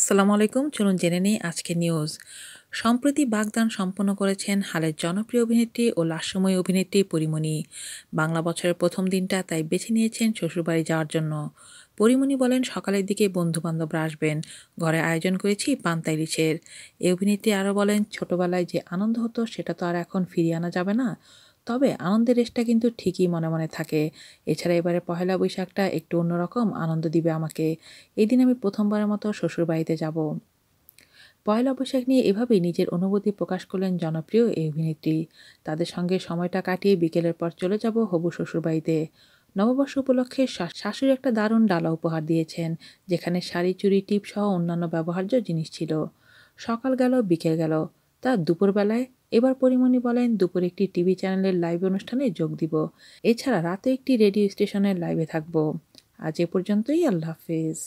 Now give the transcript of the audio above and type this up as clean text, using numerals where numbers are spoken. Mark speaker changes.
Speaker 1: আসসালামু আলাইকুম। চলুন জেনে নিই আজকের নিউজ। সম্প্রতি বাগদান সম্পন্ন করেছেন হালের জনপ্রিয় অভিনেত্রী ও লাস্যময়ী অভিনেত্রী পরীমণি। বাংলা বছরের প্রথম দিনটা তাই বেছে নিয়েছেন শ্বশুরবাড়ি যাওয়ার জন্য। পরীমণি বলেন, সকালের দিকে বন্ধুবান্ধবরা আসবেন, ঘরে আয়োজন করেছি পান্তা ইলিশের। এই অভিনেত্রী আরও বলেন, ছোটবেলায় যে আনন্দ হতো সেটা তো আর এখন ফিরিয়ে আনা যাবে না, তবে আনন্দের রেশটা কিন্তু ঠিকই মনে মনে থাকে। এছাড়া এবারে পহেলা বৈশাখটা একটু অন্যরকম আনন্দ দিবে আমাকে। এই দিন আমি প্রথমবারের মতো শ্বশুরবাড়িতে যাব। পয়লা বৈশাখ নিয়ে এভাবেই নিজের অনুভূতি প্রকাশ করলেন জনপ্রিয় এই অভিনেত্রী। তাদের সঙ্গে সময়টা কাটিয়ে বিকেলের পর চলে যাব হবু শ্বশুরবাড়িতে। নববর্ষ উপলক্ষে শাশুড়ি একটা দারুণ ডালা উপহার দিয়েছেন, যেখানে শাড়ি, চুড়ি, টিপ সহ অন্যান্য ব্যবহার্য জিনিস ছিল। সকাল গেল, বিকেল গেল, তা দুপুরবেলায় এবার পরীমণি বলেন, দুপুরে একটি টিভি চ্যানেলের লাইভ অনুষ্ঠানে যোগ দিব। এছাড়া রাতে একটি রেডিও স্টেশনের লাইভে থাকব। আজ এ পর্যন্তই। আল্লাহ হাফেজ।